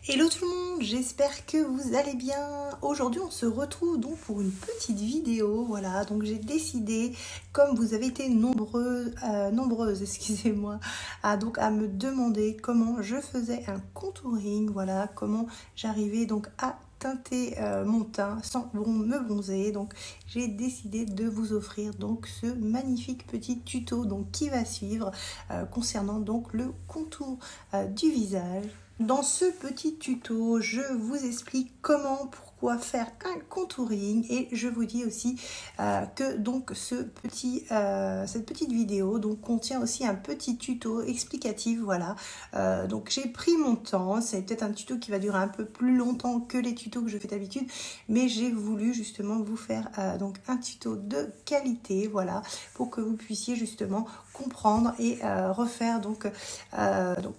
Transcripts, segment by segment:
Hello tout le monde, j'espère que vous allez bien. Aujourd'hui on se retrouve donc pour une petite vidéo, voilà, donc j'ai décidé, comme vous avez été nombreuses, excusez-moi, à me demander comment je faisais un contouring, voilà, comment j'arrivais donc à teinter mon teint sans me bronzer. Donc j'ai décidé de vous offrir donc ce magnifique petit tuto donc qui va suivre concernant donc le contour du visage. Dans ce petit tuto, je vous explique comment, pourquoi faire un contouring et je vous dis aussi que donc cette petite vidéo donc contient aussi un petit tuto explicatif, voilà. Donc j'ai pris mon temps, c'est peut-être un tuto qui va durer un peu plus longtemps que les tutos que je fais d'habitude, mais j'ai voulu justement vous faire donc un tuto de qualité, voilà, pour que vous puissiez justement comprendre et refaire donc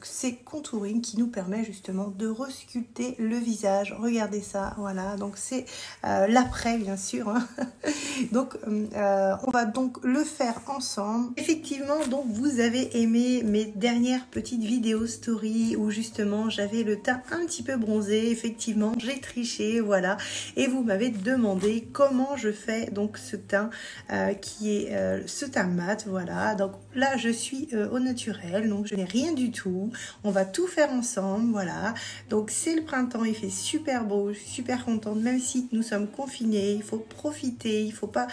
ces contourings qui nous permet justement de resculpter le visage. Regardez ça, voilà, donc c'est l'après bien sûr, hein. Donc on va donc le faire ensemble. Effectivement, donc vous avez aimé mes dernières petites vidéos story où justement j'avais le teint un petit peu bronzé. Effectivement, j'ai triché, voilà, et vous m'avez demandé comment je fais donc ce teint qui est ce teint mat, voilà. Donc là je suis au naturel, donc je n'ai rien du tout. On va tout faire ensemble, voilà. Donc c'est le printemps, il fait super beau, je suis super contente, même si nous sommes confinés, il faut profiter, il faut pas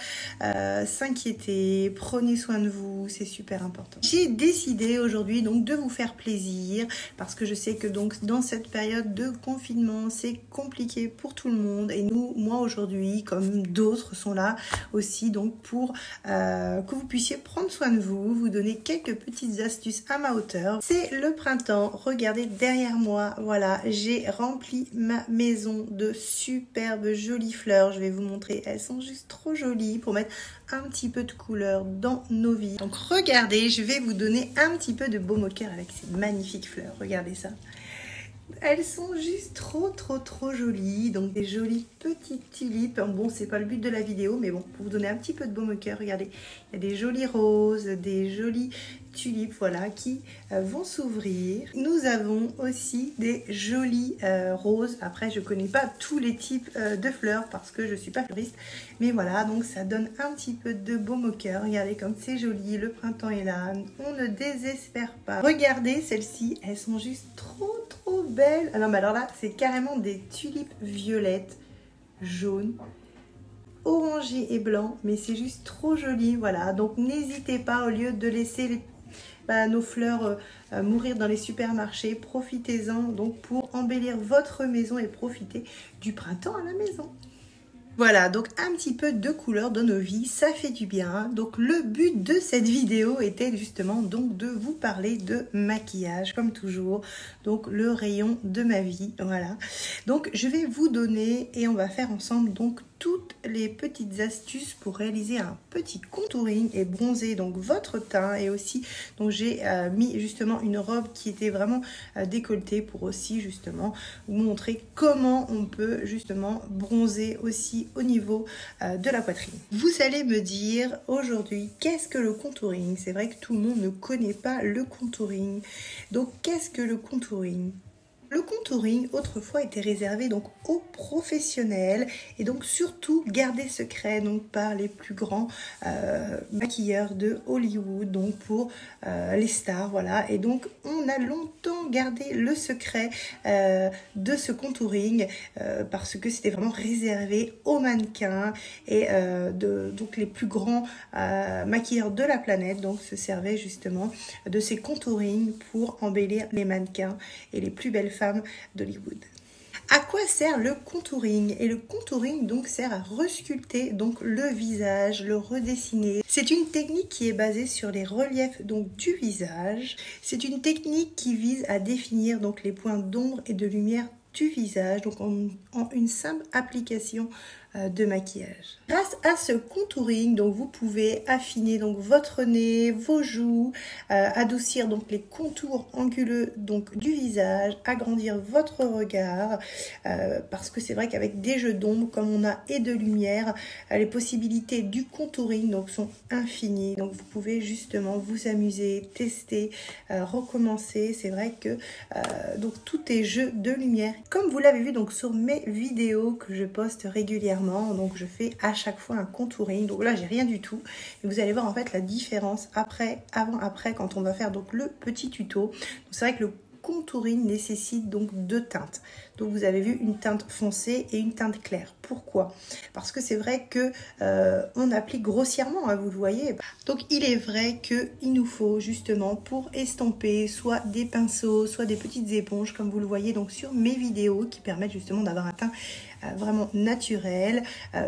s'inquiéter, prenez soin de vous, c'est super important. J'ai décidé aujourd'hui donc de vous faire plaisir parce que je sais que donc dans cette période de confinement c'est compliqué pour tout le monde et moi aujourd'hui comme d'autres sont là aussi donc pour que vous puissiez prendre soin de vous, vous donner quelques petites astuces à ma hauteur. C'est le printemps, regardez derrière moi, voilà, j'ai rempli ma maison de superbes jolies fleurs. Je vais vous montrer, elles sont juste trop jolies pour mettre un petit peu de couleur dans nos vies. Donc regardez, je vais vous donner un petit peu de baume au cœur avec ces magnifiques fleurs, regardez ça. Elles sont juste trop jolies, donc des jolies petites tulipes. Bon, c'est pas le but de la vidéo, mais bon, pour vous donner un petit peu de baume au cœur, regardez, il y a des jolies roses, des jolies tulipes, voilà, qui vont s'ouvrir. Nous avons aussi des jolies roses. Après, je connais pas tous les types de fleurs parce que je suis pas fleuriste, mais voilà, donc ça donne un petit peu de baume au cœur. Regardez comme c'est joli, le printemps est là, on ne désespère pas. Regardez celles-ci, elles sont juste trop belles. Ah non, mais alors là, c'est carrément des tulipes violettes, jaunes, orangé et blanc, mais c'est juste trop joli, voilà. Donc n'hésitez pas, au lieu de laisser nos fleurs mourir dans les supermarchés, profitez-en donc pour embellir votre maison et profiter du printemps à la maison. Voilà, donc un petit peu de couleur dans nos vies, ça fait du bien. Donc le but de cette vidéo était justement donc de vous parler de maquillage, comme toujours. Donc le rayon de ma vie, voilà. Donc je vais vous donner et on va faire ensemble donc toutes les petites astuces pour réaliser un petit contouring et bronzer donc votre teint. Et aussi donc j'ai mis justement une robe qui était vraiment décolletée pour aussi justement vous montrer comment on peut justement bronzer aussi au niveau de la poitrine. Vous allez me dire aujourd'hui qu'est-ce que le contouring? C'est vrai que tout le monde ne connaît pas le contouring. Donc qu'est-ce que le contouring? Le contouring autrefois était réservé donc aux professionnels et donc surtout gardé secret donc par les plus grands maquilleurs de Hollywood, donc pour les stars, voilà. Et donc on a longtemps gardé le secret de ce contouring parce que c'était vraiment réservé aux mannequins et donc les plus grands maquilleurs de la planète donc se servaient justement de ces contourings pour embellir les mannequins et les plus belles femmes d'Hollywood. À quoi sert le contouring? Et le contouring donc sert à resculpter donc le visage, le redessiner. C'est une technique qui est basée sur les reliefs donc du visage. C'est une technique qui vise à définir donc les points d'ombre et de lumière du visage donc en une simple application de maquillage. Grâce à ce contouring, donc vous pouvez affiner donc votre nez, vos joues, adoucir donc les contours anguleux donc du visage, agrandir votre regard, parce que c'est vrai qu'avec des jeux d'ombre comme on a et de lumière, les possibilités du contouring donc sont infinies. Donc vous pouvez justement vous amuser, tester, recommencer. C'est vrai que donc tout est jeu de lumière. Comme vous l'avez vu donc sur mes vidéos que je poste régulièrement, donc je fais à chaque fois un contouring. Donc là j'ai rien du tout. Et vous allez voir en fait la différence après, avant, après quand on va faire donc le petit tuto. C'est vrai que le contouring nécessite donc deux teintes. Donc vous avez vu une teinte foncée et une teinte claire. Pourquoi? Parce que c'est vrai que on applique grossièrement, hein, vous le voyez. Donc il est vrai qu'il nous faut justement pour estomper soit des pinceaux, soit des petites éponges comme vous le voyez donc sur mes vidéos qui permettent justement d'avoir un teint vraiment naturel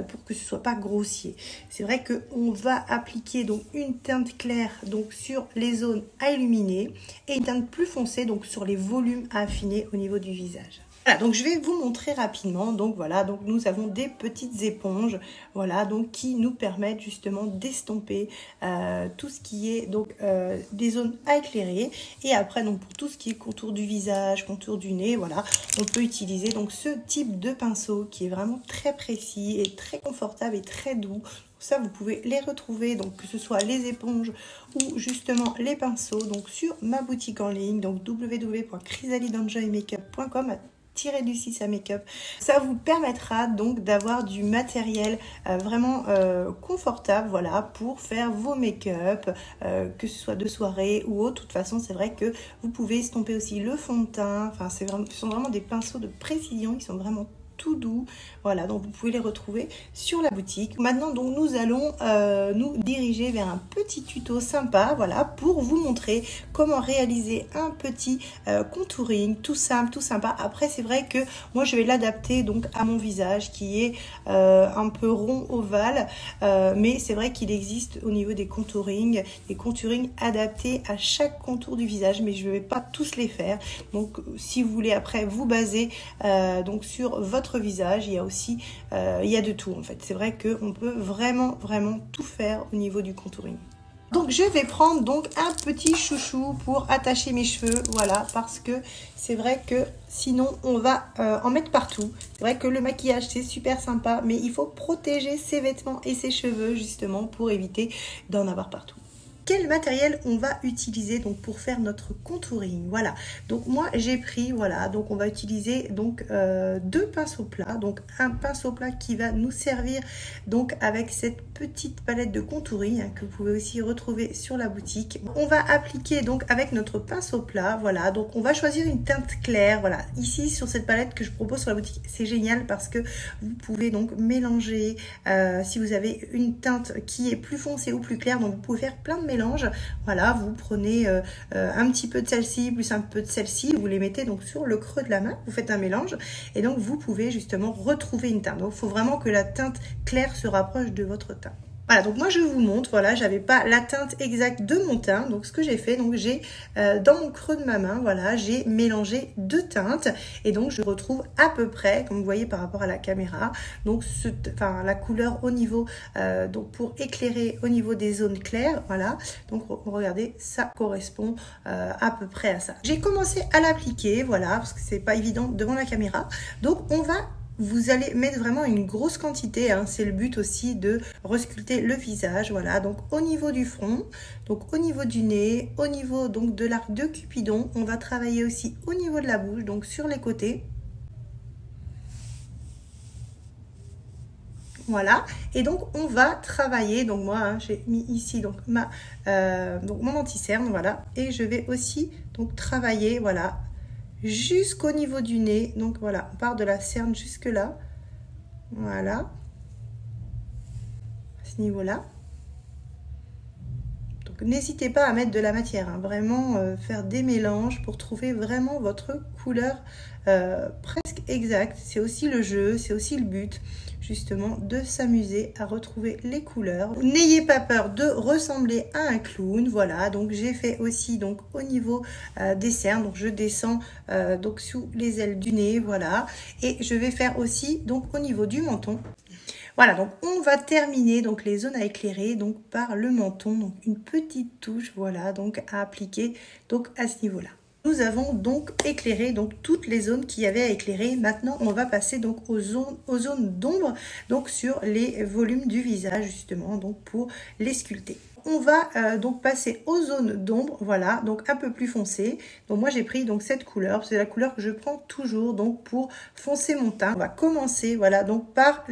pour que ce soit pas grossier. C'est vrai qu'on va appliquer donc une teinte claire donc sur les zones à illuminer et une teinte plus foncée donc sur les volumes à affiner au niveau du visage. Voilà, donc je vais vous montrer rapidement. Donc voilà, donc nous avons des petites éponges, voilà, donc qui nous permettent justement d'estomper tout ce qui est donc des zones à éclairer. Et après donc pour tout ce qui est contour du visage, contour du nez, voilà, on peut utiliser donc ce type de pinceau qui est vraiment très précis et très confortable et très doux. Ça, vous pouvez les retrouver, donc que ce soit les éponges ou justement les pinceaux, donc sur ma boutique en ligne, donc www.chrysalidenjoymakeup.com _à make-up. Ça vous permettra donc d'avoir du matériel vraiment confortable, voilà, pour faire vos make-up, que ce soit de soirée ou autre. De toute façon, c'est vrai que vous pouvez estomper aussi le fond de teint. Enfin, ce sont vraiment des pinceaux de précision, ils sont vraiment tout doux, voilà, donc vous pouvez les retrouver sur la boutique. Maintenant donc nous allons nous diriger vers un petit tuto sympa, voilà, pour vous montrer comment réaliser un petit contouring tout simple, tout sympa. Après c'est vrai que moi je vais l'adapter donc à mon visage qui est un peu rond ovale, mais c'est vrai qu'il existe au niveau des contourings adaptés à chaque contour du visage, mais je ne vais pas tous les faire. Donc si vous voulez après vous baser donc sur votre visage, il y a aussi il y a de tout en fait. C'est vrai qu'on peut vraiment tout faire au niveau du contouring. Donc je vais prendre donc un petit chouchou pour attacher mes cheveux, voilà, parce que c'est vrai que sinon on va en mettre partout. C'est vrai que le maquillage c'est super sympa, mais il faut protéger ses vêtements et ses cheveux justement pour éviter d'en avoir partout. Quel matériel on va utiliser donc pour faire notre contouring? Voilà, donc moi j'ai pris, voilà, donc on va utiliser donc deux pinceaux plats, donc un pinceau plat qui va nous servir donc avec cette petite palette de contouring hein, que vous pouvez aussi retrouver sur la boutique. On va appliquer donc avec notre pinceau plat, voilà, donc on va choisir une teinte claire, voilà, ici sur cette palette que je propose sur la boutique, c'est génial parce que vous pouvez donc mélanger, si vous avez une teinte qui est plus foncée ou plus claire, donc vous pouvez faire plein de mélange. Voilà, vous prenez un petit peu de celle-ci plus un peu de celle-ci, vous les mettez donc sur le creux de la main, vous faites un mélange et donc vous pouvez justement retrouver une teinte. Donc il faut vraiment que la teinte claire se rapproche de votre teint. Voilà, donc moi je vous montre, voilà, j'avais pas la teinte exacte de mon teint, donc ce que j'ai fait, donc j'ai dans mon creux de ma main, voilà, j'ai mélangé deux teintes et donc je retrouve à peu près, comme vous voyez par rapport à la caméra, donc la couleur au niveau, donc pour éclairer au niveau des zones claires, voilà, donc regardez, ça correspond à peu près à ça. J'ai commencé à l'appliquer, voilà, parce que c'est pas évident devant la caméra, donc vous allez mettre vraiment une grosse quantité, hein, c'est le but aussi de resculpter le visage, voilà, donc au niveau du front, donc au niveau du nez, au niveau donc de l'arc de Cupidon, on va travailler aussi au niveau de la bouche, donc sur les côtés. Voilà, et donc on va travailler, donc moi hein, j'ai mis ici donc donc mon anti-cerne, voilà, et je vais aussi donc travailler, voilà, jusqu'au niveau du nez. Donc voilà, on part de la cerne jusque là, voilà, à ce niveau là. Donc n'hésitez pas à mettre de la matière, hein, vraiment faire des mélanges pour trouver vraiment votre couleur presque exacte. C'est aussi le jeu, c'est aussi le but justement de s'amuser à retrouver les couleurs. N'ayez pas peur de ressembler à un clown, voilà, donc j'ai fait aussi donc au niveau des cernes, donc je descends donc sous les ailes du nez, voilà, et je vais faire aussi donc au niveau du menton, Voilà, donc on va terminer donc les zones à éclairer donc par le menton, donc une petite touche, voilà, donc à appliquer donc à ce niveau-là. Nous avons donc éclairé donc toutes les zones qu'il y avait à éclairer. Maintenant, on va passer donc aux zones d'ombre, donc sur les volumes du visage justement, donc pour les sculpter. On va donc passer aux zones d'ombre, voilà, donc un peu plus foncé. Donc moi j'ai pris donc cette couleur, c'est la couleur que je prends toujours donc pour foncer mon teint. On va commencer, voilà, donc par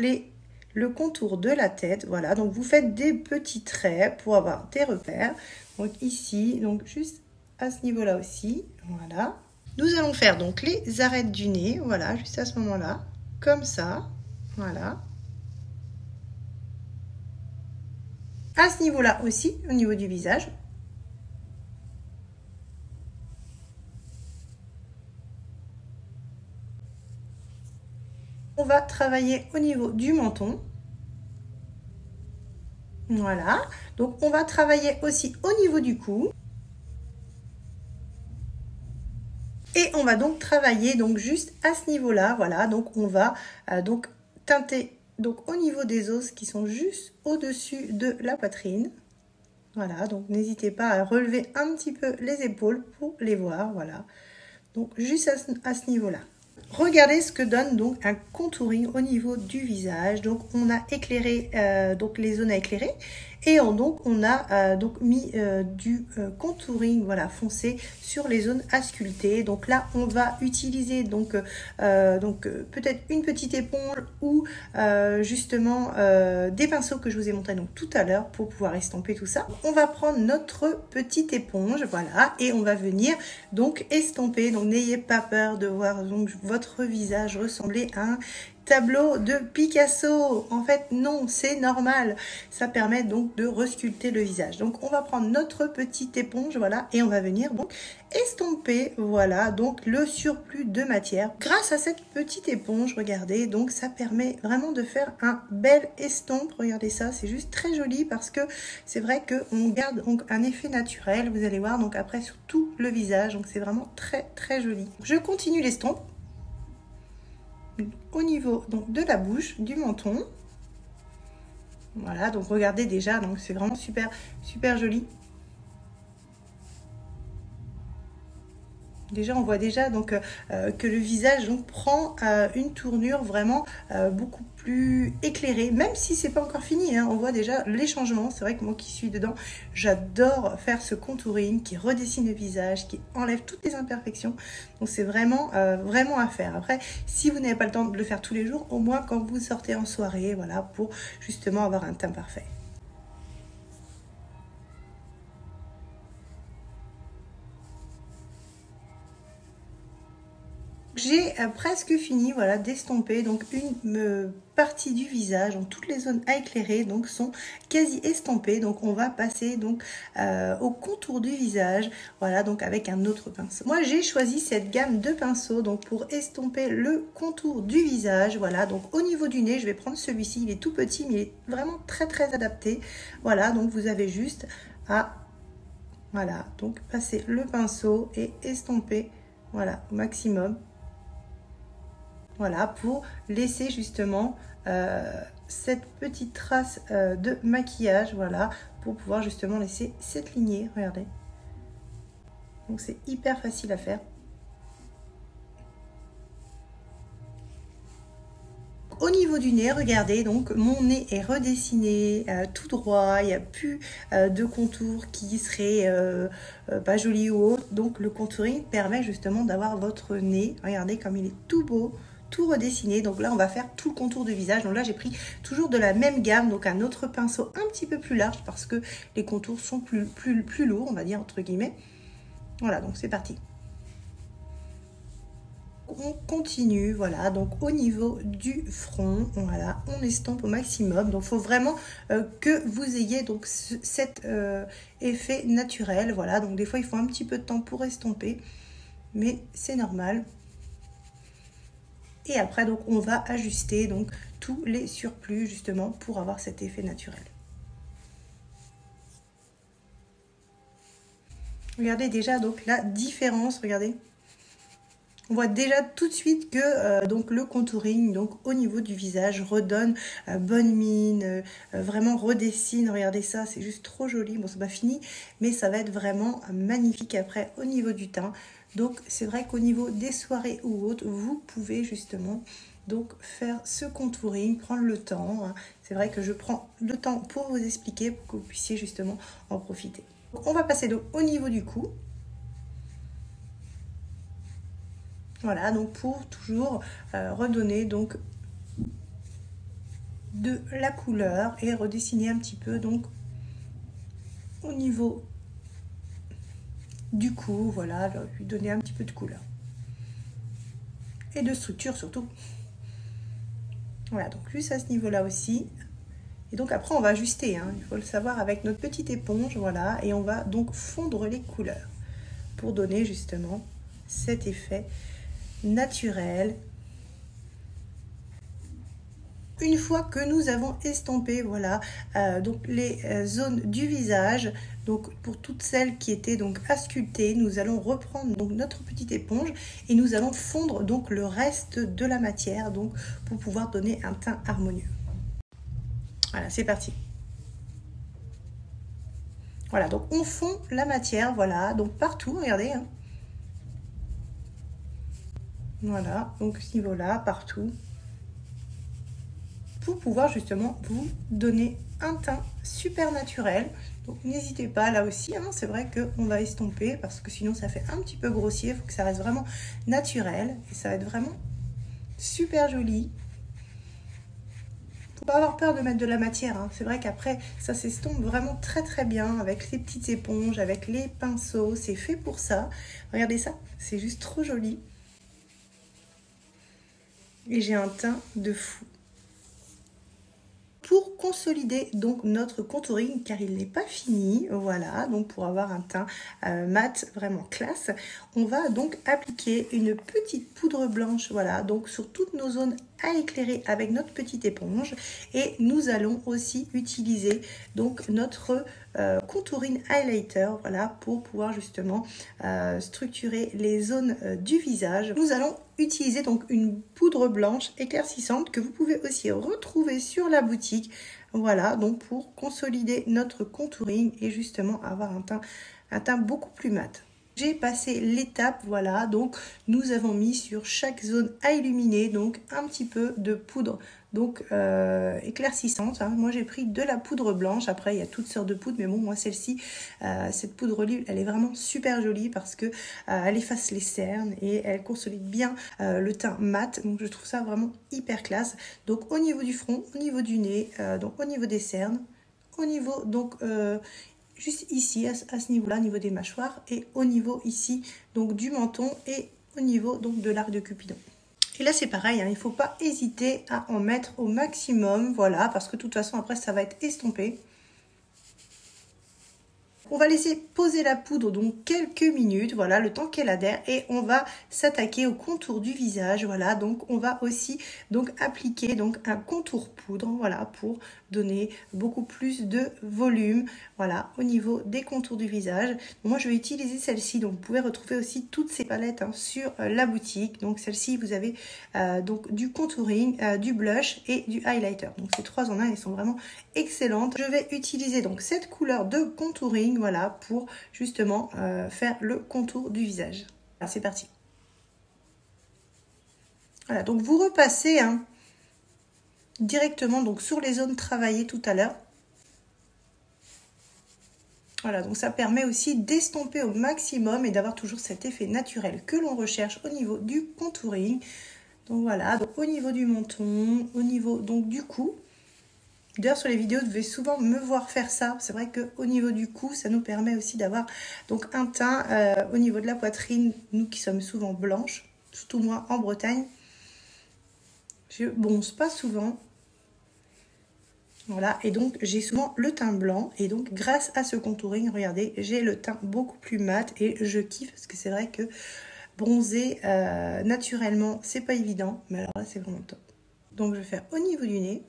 le contour de la tête, voilà, donc vous faites des petits traits pour avoir des repères. Donc ici, donc juste à ce niveau-là aussi, voilà. Nous allons faire donc les arêtes du nez, voilà, juste à ce moment-là, comme ça, voilà. À ce niveau-là aussi, au niveau du visage. On va travailler au niveau du menton. Voilà, donc on va travailler aussi au niveau du cou. Et on va donc travailler donc juste à ce niveau-là, voilà, donc on va donc teinter donc au niveau des os qui sont juste au-dessus de la poitrine. Voilà, donc n'hésitez pas à relever un petit peu les épaules pour les voir, voilà. Donc juste à ce niveau-là. Regardez ce que donne donc un contouring au niveau du visage. Donc on a éclairé donc les zones à éclairer et donc on a donc mis du contouring, voilà, foncé sur les zones à sculpter. Donc là on va utiliser donc peut-être une petite éponge ou justement des pinceaux que je vous ai montré donc tout à l'heure pour pouvoir estomper tout ça. On va prendre notre petite éponge, voilà, et on va venir donc estomper. Donc n'ayez pas peur de voir donc votre visage ressembler à un tableau de Picasso. En fait non, c'est normal, ça permet donc de resculpter le visage. Donc on va prendre notre petite éponge, voilà, et on va venir donc estomper, voilà, donc le surplus de matière grâce à cette petite éponge. Regardez, donc ça permet vraiment de faire un bel estompe. Regardez ça, c'est juste très joli parce que c'est vrai que on garde donc un effet naturel, vous allez voir, donc après sur tout le visage, donc c'est vraiment très très joli. Je continue l'estompe au niveau donc de la bouche, du menton. Voilà, donc regardez déjà, donc c'est vraiment super super joli. Déjà, on voit déjà donc que le visage donc prend une tournure vraiment beaucoup plus éclairée, même si c'est pas encore fini, hein, on voit déjà les changements. C'est vrai que moi qui suis dedans, j'adore faire ce contouring qui redessine le visage, qui enlève toutes les imperfections. Donc c'est vraiment vraiment à faire. Après, si vous n'avez pas le temps de le faire tous les jours, au moins quand vous sortez en soirée, voilà, pour justement avoir un teint parfait. J'ai presque fini, voilà, d'estomper. Donc une partie du visage, donc toutes les zones à éclairer donc sont quasi estampées. Donc on va passer donc au contour du visage, voilà, donc avec un autre pinceau. Moi j'ai choisi cette gamme de pinceaux donc pour estomper le contour du visage, voilà. Donc au niveau du nez, je vais prendre celui-ci, il est tout petit mais il est vraiment très très adapté. Voilà, donc vous avez juste à, voilà, donc passer le pinceau et estomper, voilà, au maximum. Voilà, pour laisser justement cette petite trace de maquillage, voilà, pour pouvoir justement laisser cette lignée, regardez. Donc c'est hyper facile à faire. Au niveau du nez, regardez, donc mon nez est redessiné tout droit, il n'y a plus de contour qui serait pas joli ou autre. Donc le contouring permet justement d'avoir votre nez, regardez comme il est tout beau, tout redessiné. Donc là on va faire tout le contour du visage. Donc là j'ai pris toujours de la même gamme, donc un autre pinceau un petit peu plus large parce que les contours sont plus lourds, on va dire entre guillemets. Voilà, donc c'est parti. On continue, voilà, donc au niveau du front, voilà, on estompe au maximum. Donc il faut vraiment que vous ayez donc cet effet naturel, voilà. Donc des fois il faut un petit peu de temps pour estomper, mais c'est normal. Et après donc on va ajuster donc tous les surplus justement pour avoir cet effet naturel. Regardez déjà donc la différence, regardez. On voit déjà tout de suite que donc le contouring donc au niveau du visage redonne bonne mine, vraiment redessine. Regardez ça, c'est juste trop joli. Bon, c'est pas fini, mais ça va être vraiment magnifique après au niveau du teint. Donc c'est vrai qu'au niveau des soirées ou autres, vous pouvez justement donc faire ce contouring, prendre le temps. Hein. C'est vrai que je prends le temps pour vous expliquer, pour que vous puissiez justement en profiter. Donc, on va passer donc au niveau du cou. Voilà, donc pour toujours redonner donc de la couleur et redessiner un petit peu donc au niveau du cou, voilà, lui donner un petit peu de couleur et de structure surtout. Voilà, donc juste à ce niveau-là aussi. Et donc après on va ajuster, hein, il faut le savoir avec notre petite éponge, voilà, et on va donc fondre les couleurs pour donner justement cet effet naturel. Une fois que nous avons estompé, voilà, donc les zones du visage, donc pour toutes celles qui étaient donc à sculpter, nous allons reprendre donc notre petite éponge et nous allons fondre donc le reste de la matière, donc pour pouvoir donner un teint harmonieux. Voilà, c'est parti. Voilà, donc on fond la matière, voilà, donc partout, regardez. Hein. Voilà, donc ce niveau-là, partout. Pour pouvoir justement vous donner un teint super naturel. Donc n'hésitez pas là aussi, hein, c'est vrai qu'on va estomper parce que sinon ça fait un petit peu grossier, il faut que ça reste vraiment naturel et ça va être vraiment super joli. Faut pas avoir peur de mettre de la matière, hein. C'est vrai qu'après ça s'estompe vraiment très très bien avec les petites éponges, avec les pinceaux, c'est fait pour ça. Regardez ça, c'est juste trop joli. Et j'ai un teint de fou. Pour consolider donc notre contouring, car il n'est pas fini, voilà, donc pour avoir un teint mat vraiment classe, on va donc appliquer une petite poudre blanche, voilà, donc sur toutes nos zones à éclairer avec notre petite éponge, et nous allons aussi utiliser donc notre contouring highlighter, voilà, pour pouvoir justement structurer les zones du visage. Nous allons utiliser donc une poudre blanche éclaircissante que vous pouvez aussi retrouver sur la boutique, voilà, donc pour consolider notre contouring et justement avoir un teint beaucoup plus mat. J'ai passé l'étape, voilà, donc nous avons mis sur chaque zone à illuminer donc un petit peu de poudre donc éclaircissante, hein. Moi j'ai pris de la poudre blanche, après il y a toutes sortes de poudres, mais bon, moi celle-ci, cette poudre olive, elle est vraiment super jolie parce que elle efface les cernes et elle consolide bien le teint mat, donc je trouve ça vraiment hyper classe. Donc au niveau du front, au niveau du nez, donc au niveau des cernes, au niveau donc juste ici à ce niveau là, au niveau des mâchoires, et au niveau ici donc du menton et au niveau donc de l'arc de Cupidon. Et là c'est pareil, hein, il ne faut pas hésiter à en mettre au maximum, voilà, parce que de toute façon après ça va être estompé. On va laisser poser la poudre donc quelques minutes, voilà, le temps qu'elle adhère, et on va s'attaquer au contour du visage, voilà. Donc on va aussi donc appliquer donc un contour poudre, voilà, pour donner beaucoup plus de volume, voilà, au niveau des contours du visage. Moi je vais utiliser celle-ci, donc vous pouvez retrouver aussi toutes ces palettes, hein, sur la boutique. Donc celle-ci vous avez donc du contouring, du blush et du highlighter. Donc ces trois en un, elles sont vraiment excellentes. Je vais utiliser donc cette couleur de contouring, voilà, pour justement faire le contour du visage. Alors c'est parti. Voilà, donc vous repassez, hein, directement donc sur les zones travaillées tout à l'heure. Voilà, donc ça permet aussi d'estomper au maximum et d'avoir toujours cet effet naturel que l'on recherche au niveau du contouring. Donc voilà, donc au niveau du menton, au niveau donc du cou. D'ailleurs sur les vidéos, vous devez souvent me voir faire ça. C'est vrai qu'au niveau du cou, ça nous permet aussi d'avoir donc un teint au niveau de la poitrine, nous qui sommes souvent blanches, surtout moi en Bretagne. Je bronze pas souvent. Voilà, et donc j'ai souvent le teint blanc, et donc grâce à ce contouring, regardez, j'ai le teint beaucoup plus mat et je kiffe parce que c'est vrai que bronzer naturellement, c'est pas évident, mais alors là c'est vraiment top. Donc je vais faire au niveau du nez.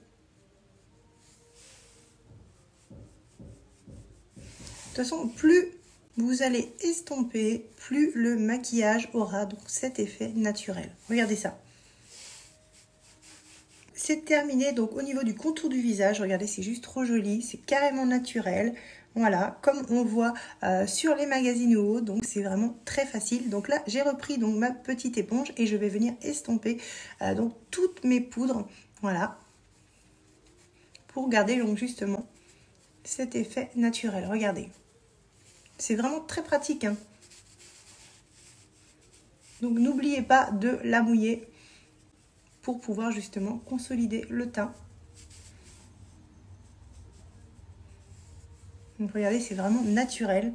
De toute façon, plus vous allez estomper, plus le maquillage aura donc cet effet naturel. Regardez ça. C'est terminé donc au niveau du contour du visage. Regardez, c'est juste trop joli, c'est carrément naturel. Voilà, comme on voit sur les magazines ou autres, donc c'est vraiment très facile. Donc là, j'ai repris donc ma petite éponge et je vais venir estomper donc toutes mes poudres, voilà, pour garder donc justement cet effet naturel. Regardez, c'est vraiment très pratique, hein. Donc n'oubliez pas de la mouiller pour pouvoir justement consolider le teint. Donc regardez, c'est vraiment naturel.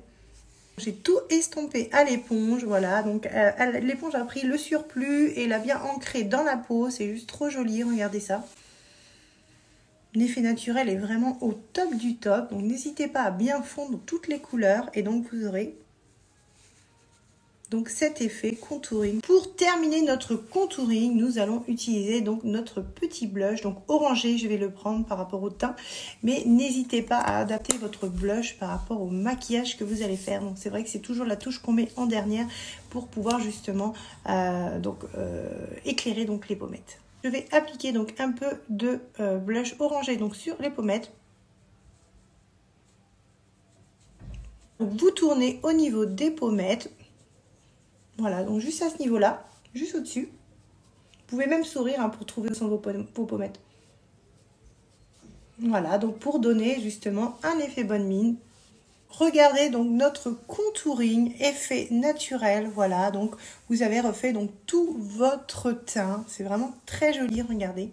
J'ai tout estompé à l'éponge, voilà. Donc l'éponge a pris le surplus et l'a bien ancré dans la peau. C'est juste trop joli, regardez ça. L'effet naturel est vraiment au top du top. Donc n'hésitez pas à bien fondre toutes les couleurs et donc vous aurez donc cet effet contouring. Pour terminer notre contouring, nous allons utiliser donc notre petit blush, donc orangé, je vais le prendre par rapport au teint, mais n'hésitez pas à adapter votre blush par rapport au maquillage que vous allez faire. Donc c'est vrai que c'est toujours la touche qu'on met en dernière pour pouvoir justement éclairer donc les pommettes. Je vais appliquer donc un peu de blush orangé donc sur les pommettes. Donc, vous tournez au niveau des pommettes. Voilà, donc juste à ce niveau-là, juste au-dessus. Vous pouvez même sourire hein, pour trouver où sont vos pommettes. Voilà, donc pour donner justement un effet bonne mine. Regardez donc notre contouring, effet naturel. Voilà, donc vous avez refait donc tout votre teint. C'est vraiment très joli, regardez.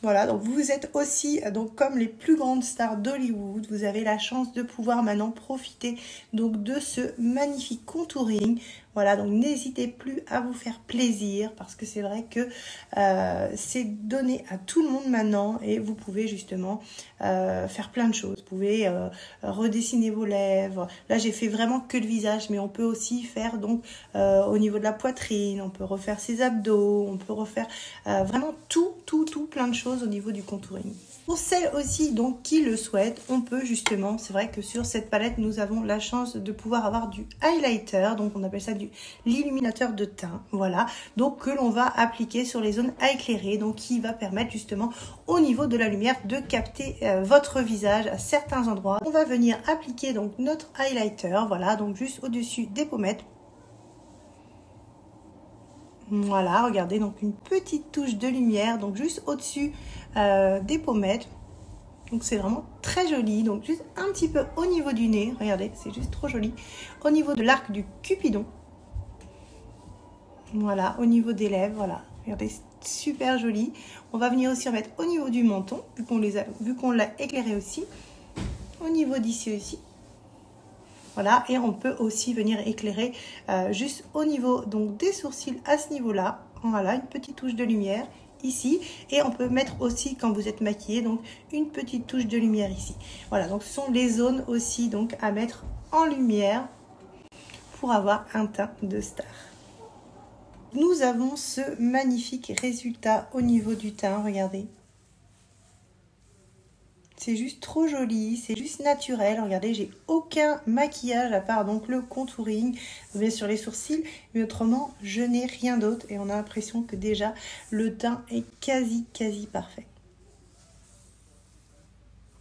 Voilà, donc vous êtes aussi donc comme les plus grandes stars d'Hollywood. Vous avez la chance de pouvoir maintenant profiter donc de ce magnifique contouring. Voilà, donc n'hésitez plus à vous faire plaisir parce que c'est vrai que c'est donné à tout le monde maintenant et vous pouvez justement faire plein de choses. Vous pouvez redessiner vos lèvres. Là, j'ai fait vraiment que le visage, mais on peut aussi faire donc au niveau de la poitrine, on peut refaire ses abdos, on peut refaire vraiment tout, plein de choses au niveau du contouring. Pour celles aussi donc qui le souhaitent, on peut justement, c'est vrai que sur cette palette, nous avons la chance de pouvoir avoir du highlighter, donc on appelle ça l'illuminateur de teint, voilà, donc que l'on va appliquer sur les zones à éclairer, donc qui va permettre justement au niveau de la lumière de capter votre visage à certains endroits. On va venir appliquer donc notre highlighter, voilà, donc juste au-dessus des pommettes. Voilà, regardez, donc une petite touche de lumière, donc juste au-dessus des pommettes. Donc c'est vraiment très joli, donc juste un petit peu au niveau du nez, regardez, c'est juste trop joli. Au niveau de l'arc du Cupidon. Voilà, au niveau des lèvres, voilà, regardez, c'est super joli. On va venir aussi remettre au niveau du menton, vu qu'on l'a éclairé aussi. Au niveau d'ici aussi. Voilà, et on peut aussi venir éclairer juste au niveau donc des sourcils à ce niveau-là. Voilà, une petite touche de lumière ici. Et on peut mettre aussi, quand vous êtes maquillé, donc une petite touche de lumière ici. Voilà, donc ce sont les zones aussi donc à mettre en lumière pour avoir un teint de star. Nous avons ce magnifique résultat au niveau du teint, regardez. C'est juste trop joli, c'est juste naturel. Regardez, j'ai aucun maquillage à part donc le contouring, bien sûr les sourcils, mais autrement, je n'ai rien d'autre. Et on a l'impression que déjà, le teint est quasi parfait.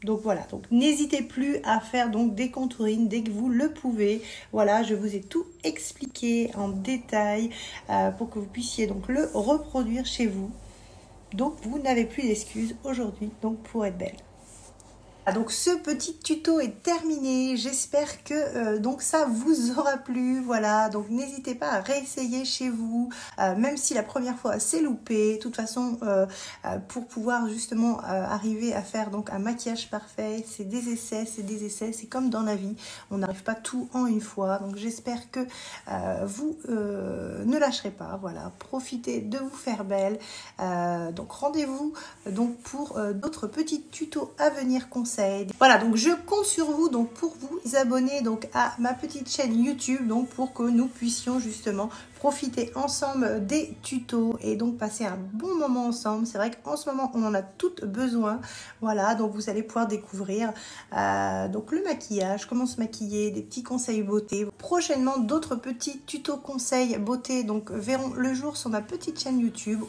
Donc voilà, donc n'hésitez plus à faire donc des contourings dès que vous le pouvez. Voilà, je vous ai tout expliqué en détail pour que vous puissiez donc le reproduire chez vous. Donc vous n'avez plus d'excuses aujourd'hui donc pour être belle. Donc ce petit tuto est terminé, j'espère que donc ça vous aura plu, voilà, donc n'hésitez pas à réessayer chez vous, même si la première fois c'est loupé, de toute façon pour pouvoir justement arriver à faire donc un maquillage parfait, c'est des essais, c'est comme dans la vie, on n'arrive pas tout en une fois, donc j'espère que vous ne lâcherez pas, voilà, profitez de vous faire belle, donc rendez-vous donc pour d'autres petits tutos à venir concernant conseils. Voilà, donc je compte sur vous donc pour vous abonner donc à ma petite chaîne YouTube donc pour que nous puissions justement profiter ensemble des tutos et donc passer un bon moment ensemble. C'est vrai qu'en ce moment on en a toutes besoin. Voilà, donc vous allez pouvoir découvrir donc le maquillage, comment se maquiller, des petits conseils beauté. Prochainement d'autres petits tutos conseils beauté donc verront le jour sur ma petite chaîne YouTube.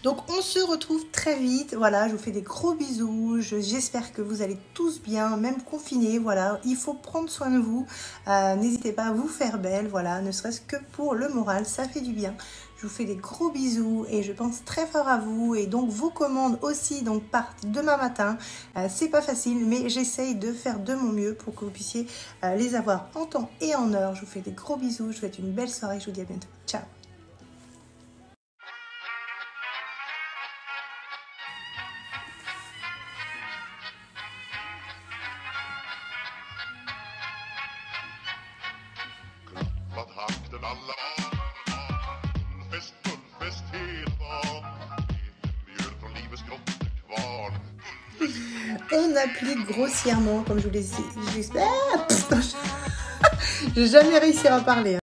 Donc on se retrouve très vite, voilà, je vous fais des gros bisous, j'espère que vous allez tous bien, même confinés, voilà, il faut prendre soin de vous, n'hésitez pas à vous faire belle, voilà, ne serait-ce que pour le moral, ça fait du bien. Je vous fais des gros bisous et je pense très fort à vous et donc vos commandes aussi donc partent demain matin, c'est pas facile mais j'essaye de faire de mon mieux pour que vous puissiez les avoir en temps et en heure. Je vous fais des gros bisous, je vous souhaite une belle soirée, je vous dis à bientôt, ciao. Takten alla fullfest hela dagen. Mjöl från livets grottekvarn. On applique grossièrement, comme je vous l'ai dit. J'ai jamais réussi à parler.